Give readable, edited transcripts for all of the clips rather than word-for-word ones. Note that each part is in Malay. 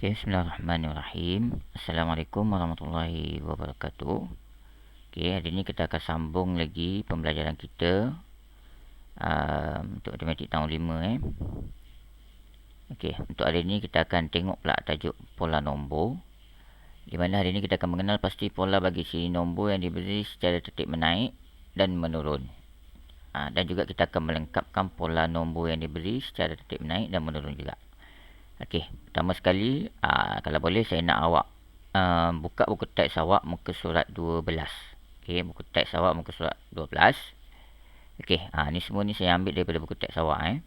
Okay, bismillahirrahmanirrahim. Assalamualaikum warahmatullahi wabarakatuh. Okay, hari ini kita akan sambung lagi pembelajaran kita untuk matematik tahun 5. Okay, untuk hari ini kita akan tengok pula tajuk pola nombor. Di mana hari ini kita akan mengenal pasti pola bagi siri nombor yang diberi secara tertib menaik dan menurun. Dan juga kita akan melengkapkan pola nombor yang diberi secara tertib menaik dan menurun juga. Okey, pertama sekali, kalau boleh saya nak awak buka buku teks awak muka surat 12. Okey, buku teks awak muka surat 12. Okey, ni semua ni saya ambil daripada buku teks awak.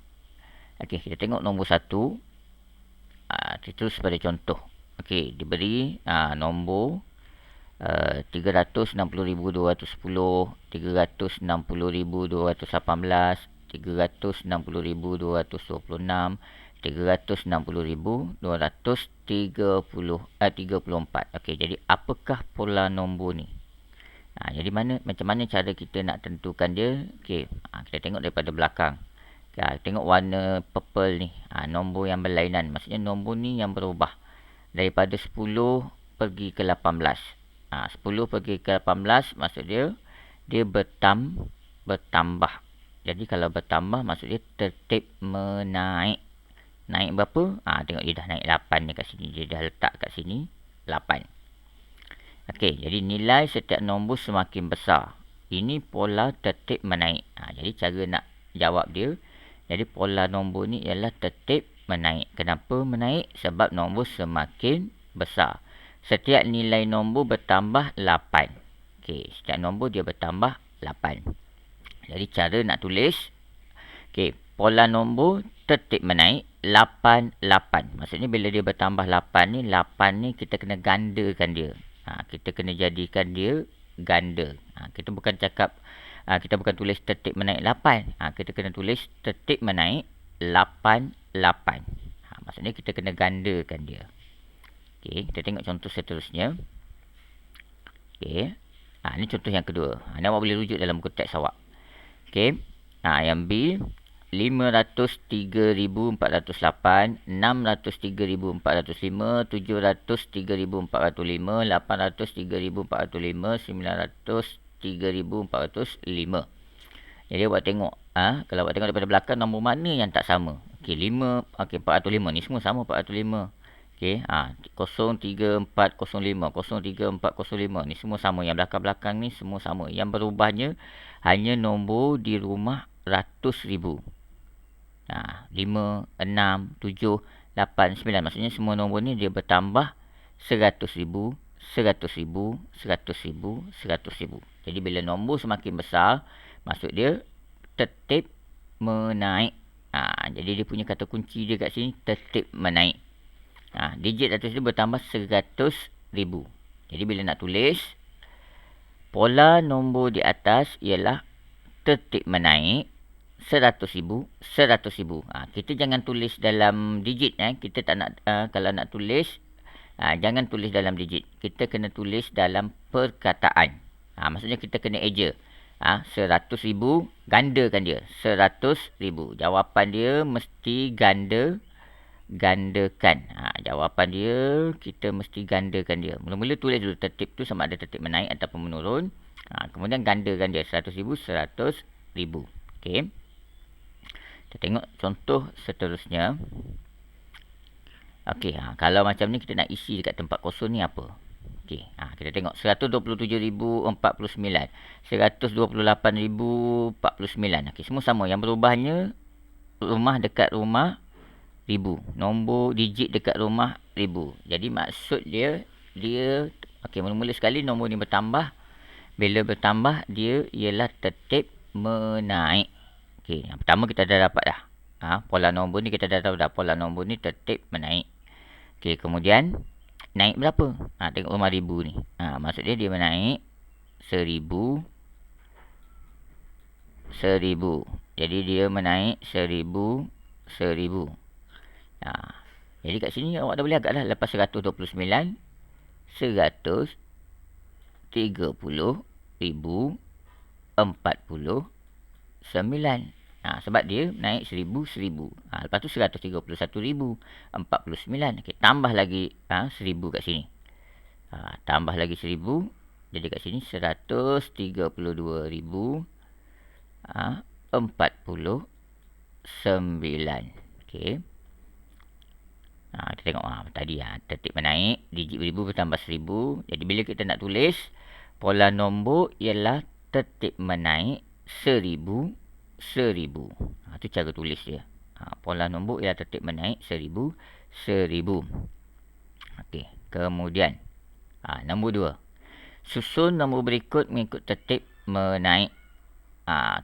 Okey, kita tengok nombor 1. Terus pada contoh. Okey, diberi nombor 360,210, 360,218, 360,226, 360,234. Okey, jadi apakah pola nombor ni? Jadi macam mana cara kita nak tentukan dia? Okey, kita tengok daripada belakang. Tengok warna purple ni. Nombor yang berlainan. Maksudnya nombor ni yang berubah. Daripada 10 pergi ke 18. 10 pergi ke 18 maksud dia bertambah. Jadi kalau bertambah maksud dia tertib menaik. Naik berapa? Tengok dia dah naik 8 ni kat sini. Dia dah letak kat sini 8. Okey, jadi nilai setiap nombor semakin besar. Ini pola tertib menaik. Jadi cara nak jawab dia. Jadi pola nombor ni ialah tertib menaik. Kenapa menaik? Sebab nombor semakin besar. Setiap nilai nombor bertambah 8. Okey, setiap nombor dia bertambah 8. Jadi cara nak tulis. Okey, pola nombor tertib menaik 8, 8. Maksudnya bila dia bertambah 8 ni, 8 ni kita kena gandakan dia. Kita kena jadikan dia ganda. Kita bukan cakap, kita bukan tulis tertib menaik 8. Kita kena tulis tertib menaik 8, 8. Maksudnya kita kena gandakan dia. Okey, kita tengok contoh seterusnya. Okey. Ini contoh yang kedua. Ni awak boleh rujuk dalam buku teks awak. Okey. Yang B, 503,408, 603,405, 703,405, 803,405, 903,405. Jadi awak tengok, kalau awak tengok daripada belakang, nombor mana yang tak sama? Okey, 405 ni semua sama 405. Okey, 03405, 03405 ni semua sama. Yang belakang-belakang ni semua sama. Yang berubahnya hanya nombor di rumah ratus ribu. 5, 6, 7, 8, 9. Maksudnya semua nombor ni dia bertambah 100,000, 100,000, 100,000, 100,000. Jadi bila nombor semakin besar, maksud dia tertib menaik. Jadi dia punya kata kunci dia kat sini tertib menaik. Digit 100,000 bertambah 100,000. Jadi bila nak tulis, pola nombor di atas ialah tertib menaik 100,000, 100,000. Kita jangan tulis dalam digit. Kita tak nak, kalau nak tulis, jangan tulis dalam digit. Kita kena tulis dalam perkataan. Maksudnya kita kena eja. 100,000, gandakan dia. 100,000. Jawapan dia mesti gandakan. Jawapan dia, kita mesti gandakan dia. Mula-mula tulis dulu tertib tu sama ada tertib menaik ataupun menurun. Kemudian gandakan dia. 100,000, 100,000. Okey. Kita tengok contoh seterusnya. Okey, kalau macam ni kita nak isi dekat tempat kosong ni apa? Okey, kita tengok 127,049, 128,049. Okey, semua sama. Yang berubahnya rumah dekat rumah ribu. Nombor digit dekat rumah ribu. Jadi maksud dia okey, mula-mula sekali nombor ni bertambah. Bila bertambah dia ialah tertib menaik. Okey, yang pertama kita dah dapat dah. Pola nombor ni kita dah tahu dah. Pola nombor ni tertib menaik. Okey, kemudian naik berapa? Tengok rumah ribu ni. Maksud dia menaik 1,000. 1,000. Jadi dia menaik 1,000, 1,000. Jadi kat sini awak dah boleh agak dah. Lepas 129, 130,049. Sebab dia naik 1000. Lepas tu 131,049. Okey, tambah lagi 1000 kat sini. Tambah lagi 1000. Jadi kat sini 132,049. Okey. Kita tengok tadi tertib menaik, digit beribu bertambah 1000. Jadi bila kita nak tulis, pola nombor ialah tertib menaik 1000. Itu cara tulis dia. Pola nombor ialah tertib menaik 1000. Okey, kemudian nombor 2. Susun nombor berikut mengikut tertib menaik.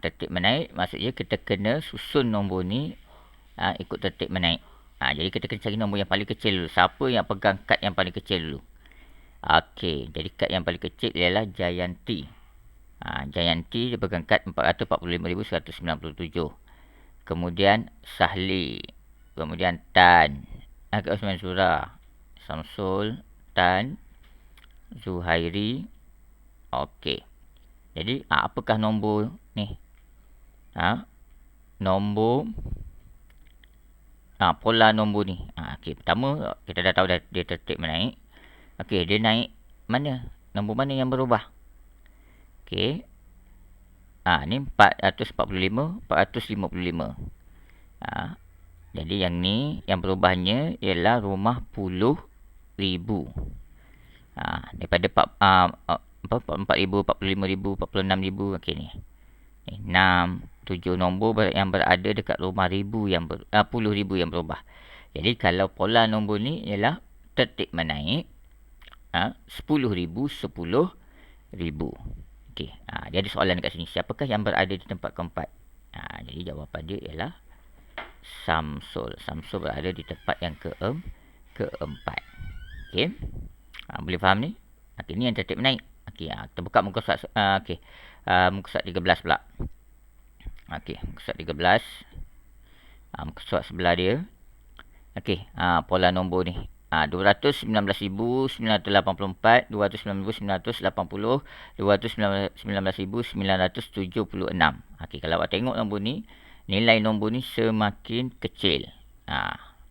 Tertib menaik maksudnya kita kena susun nombor ni ikut tertib menaik. Jadi kita kena cari nombor yang paling kecil dulu. Siapa yang pegang kad yang paling kecil dulu? Okey, jadi kad yang paling kecil ialah Jayanti. Jayanti dia pegang kad 445,197. Kemudian Sahli. Kemudian Tan. Osman Surah. Samsul. Tan. Zuhairi. Okey. Jadi apakah nombor ni? Nombor pola nombor ni. Okey, pertama kita dah tahu dia tertib menaik. Okey, dia naik mana? Nombor mana yang berubah? Okey. Ni 445, 455. Jadi yang ni, yang berubahnya ialah rumah puluh ribu. Daripada 4,000, 45,000, 46,000. Okey ni. 6, 7 nombor yang berada dekat rumah ribu yang puluh ribu yang berubah. Jadi kalau pola nombor ni ialah tertib menaik 10,000, 10,000. Okey, dia ada soalan dekat sini. Siapakah yang berada di tempat keempat? Jadi jawapan dia ialah Samsul. Samsul berada di tempat yang keempat. Okey. Boleh faham ni? Okey, ni yang tertib menaik. Okey, kita buka muka surat muka surat 13 pula. Okey, muka surat 13. Muka surat sebelah dia. Okey, pola nombor ni. 219,984, 219,980, 219,976. Okey, kalau awak tengok nombor ni, nilai nombor ni semakin kecil.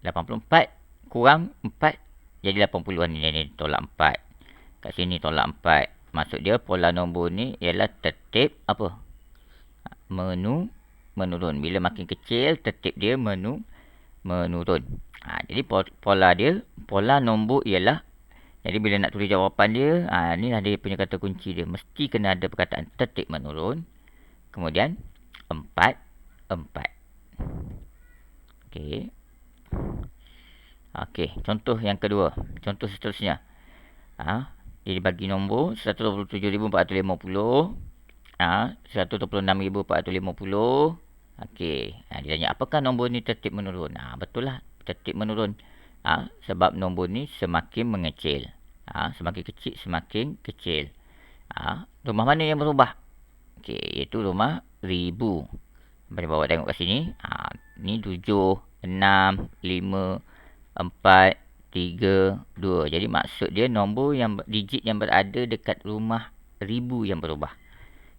84 kurang 4 jadi 80-an. Ni tolak 4. Kat sini tolak 4. Maksud dia pola nombor ni ialah tertib apa? Menurun. Bila makin kecil, tertib dia menurun. Jadi pola nombor ialah, jadi bila nak tulis jawapan dia, ni lah dia punya kata kunci dia. Mesti kena ada perkataan tertib menurun. Kemudian 4. Okey. Okey, contoh yang kedua. Contoh seterusnya. Dia dibagi nombor 127,450. 126,450. Okey. Dia tanya apakah nombor ni tertib menurun? Betul lah, tertib menurun. Sebab nombor ni semakin mengecil. Semakin kecil, semakin kecil. Rumah mana yang berubah? Okey, iaitu rumah ribu. Boleh bawa tengok kat sini. Ni 7, 6, 5, 4, 3, 2. Jadi maksud dia nombor yang digit yang berada dekat rumah ribu yang berubah.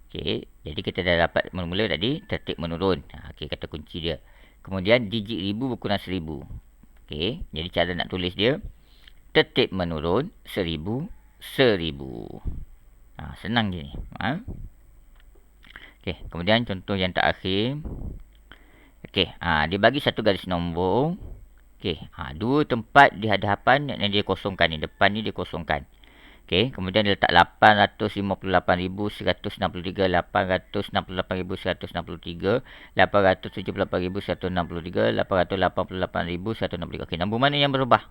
Okey, jadi kita dah dapat mula-mula tadi tertib menurun. Okey, kata kunci dia. Kemudian digit ribu berkurang 1000. Okey, jadi cara nak tulis dia tertib menurun 1000. Senang je ni. Okey, kemudian contoh yang terakhir. Okey, dia bagi satu garis nombor. Okey, dua tempat di hadapan yang dia kosongkan ni. Depan ni dia kosongkan. Okey, kemudian dia letak 858,163, 868,163, 878,163, 888,163. Okey, nombor mana yang berubah?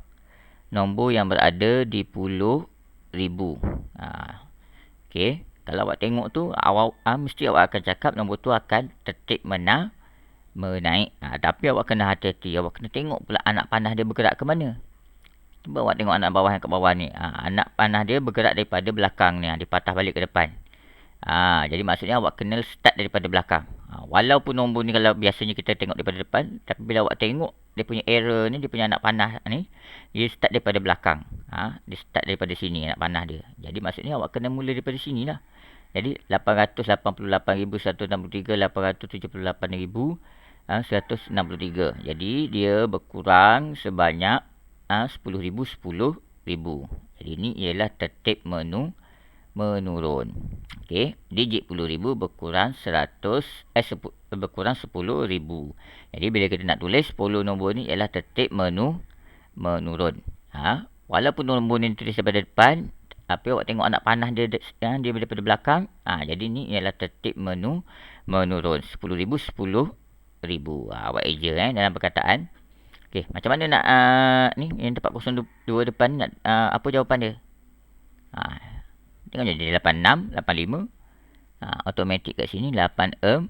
Nombor yang berada di puluh ribu. Okey, kalau awak tengok tu, mesti awak akan cakap nombor tu akan tertib menaik. Tapi awak kena hati-hati. Awak kena tengok pula anak panah dia bergerak ke mana. Cuba awak tengok anak bawah yang kat bawah ni. Anak panah dia bergerak daripada belakang ni. Dia patah balik ke depan. Jadi maksudnya awak kena start daripada belakang. Walaupun nombor ni kalau biasanya kita tengok daripada depan. Tapi bila awak tengok dia punya error ni, dia punya anak panah ni, dia start daripada belakang. Dia start daripada sini anak panah dia. Jadi maksudnya awak kena mula daripada sini lah. Jadi 888,163, 878,000, 163. Jadi dia berkurang sebanyak 10,000, 10,000. Jadi ini ialah tertib menurun. Okey, digit 10,000 berkurang 10,000. Jadi bila kita nak tulis 10 nombor ni ialah tertib menurun. Walaupun nombor ni tulis daripada depan, tapi awak tengok anak panah dia daripada belakang. Jadi ni ialah tertib menurun. 10,000, 10,000. Awak eja dalam perkataan. Okey, macam mana nak ni yang tempat 02 depan nak apa jawapan dia? Tengok jadi 86, 85. Automatik kat sini 84.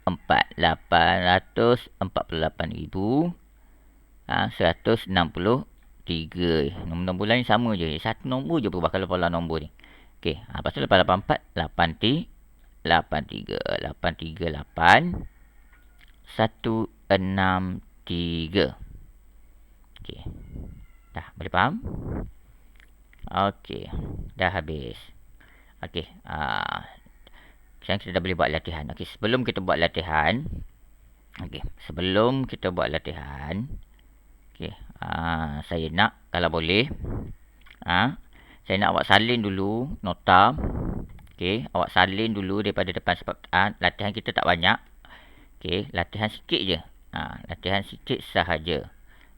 848,163. Nombor-nombor lain sama je. Satu nombor je berubah kalau pola nombor ni. Okey, lepas tu 884, 83, 838, 163. Okey. Dah boleh faham? Okey, dah habis. Okey, sekarang kita dah boleh buat latihan. Okey, sebelum kita buat latihan, okey, saya nak kalau boleh, saya nak awak salin dulu nota. Okey, awak salin dulu daripada depan sebab latihan kita tak banyak. Okey, latihan sikit je. Latihan sikit sahaja.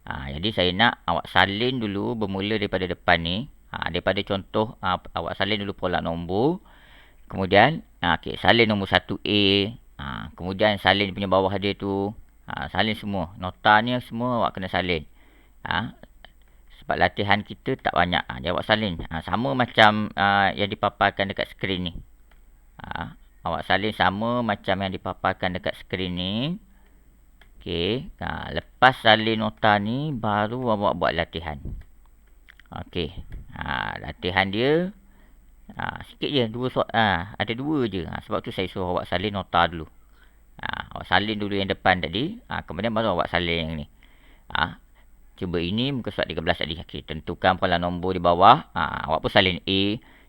Jadi saya nak awak salin dulu bermula daripada depan ni. Daripada contoh awak salin dulu pola nombor. Kemudian okey, salin nombor 1A. Kemudian salin punya bawah dia tu. Salin semua. Nota ni semua awak kena salin. Sebab latihan kita tak banyak. Jadi awak salin. Sama macam yang dipaparkan dekat skrin ni. Awak salin sama macam yang dipaparkan dekat skrin ni. Okey. Lepas salin nota ni, baru awak buat latihan. Okey. Latihan dia sikit je. Ada dua je. Sebab tu saya suruh awak salin nota dulu. Awak salin dulu yang depan tadi. Kemudian baru awak salin yang ni. Cuba ini muka surat 13 tadi. Okey, tentukan pola nombor di bawah. Awak pun salin A.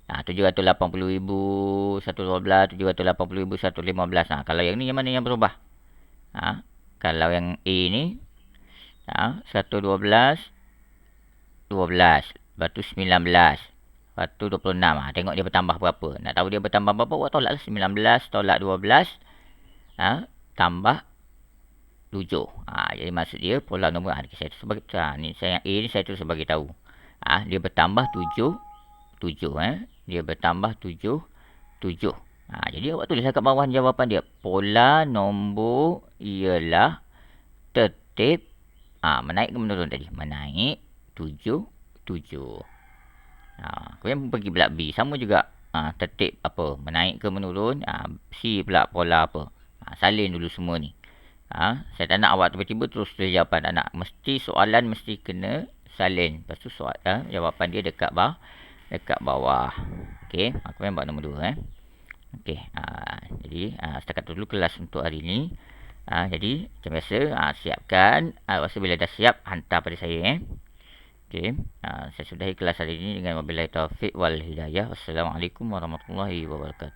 780,000, 112, 780,000, 115. Kalau yang ni yang mana yang berubah? Kalau yang A ni 112, 12. Lepas tu 19. Lepas tu 26. Tengok dia bertambah berapa. Nak tahu dia bertambah berapa, awak tolaklah 19 tolak 12. Tambah 7. Jadi maksud dia pola nombor. Saya tu sebagai ni saya A ni saya tu sebagai tahu. Dia bertambah 7. Dia bertambah 7. Jadi awak tulislah kat bawah jawapan dia. Pola nombor ialah tertib. Menaik ke menurun tadi? Menaik 7. Kemudian pergi pula B. Sama juga. Tertib apa? Menaik ke menurun. C pula pola apa? Salin dulu semua ni. Saya tak nak awak tiba-tiba terus tulis jawapan. Tak nak. Mesti soalan mesti kena salin. Lepas tu jawapan dia dekat bawah. Okey. Kemudian buat nombor 2. Okey. Jadi setakat dulu kelas untuk hari ni. Jadi macam biasa siapkan. Rasa bila dah siap hantar pada saya. Okey. Saya sudahi kelas hari ini dengan wabillahi taufik wal hidayah. Wassalamualaikum warahmatullahi wabarakatuh.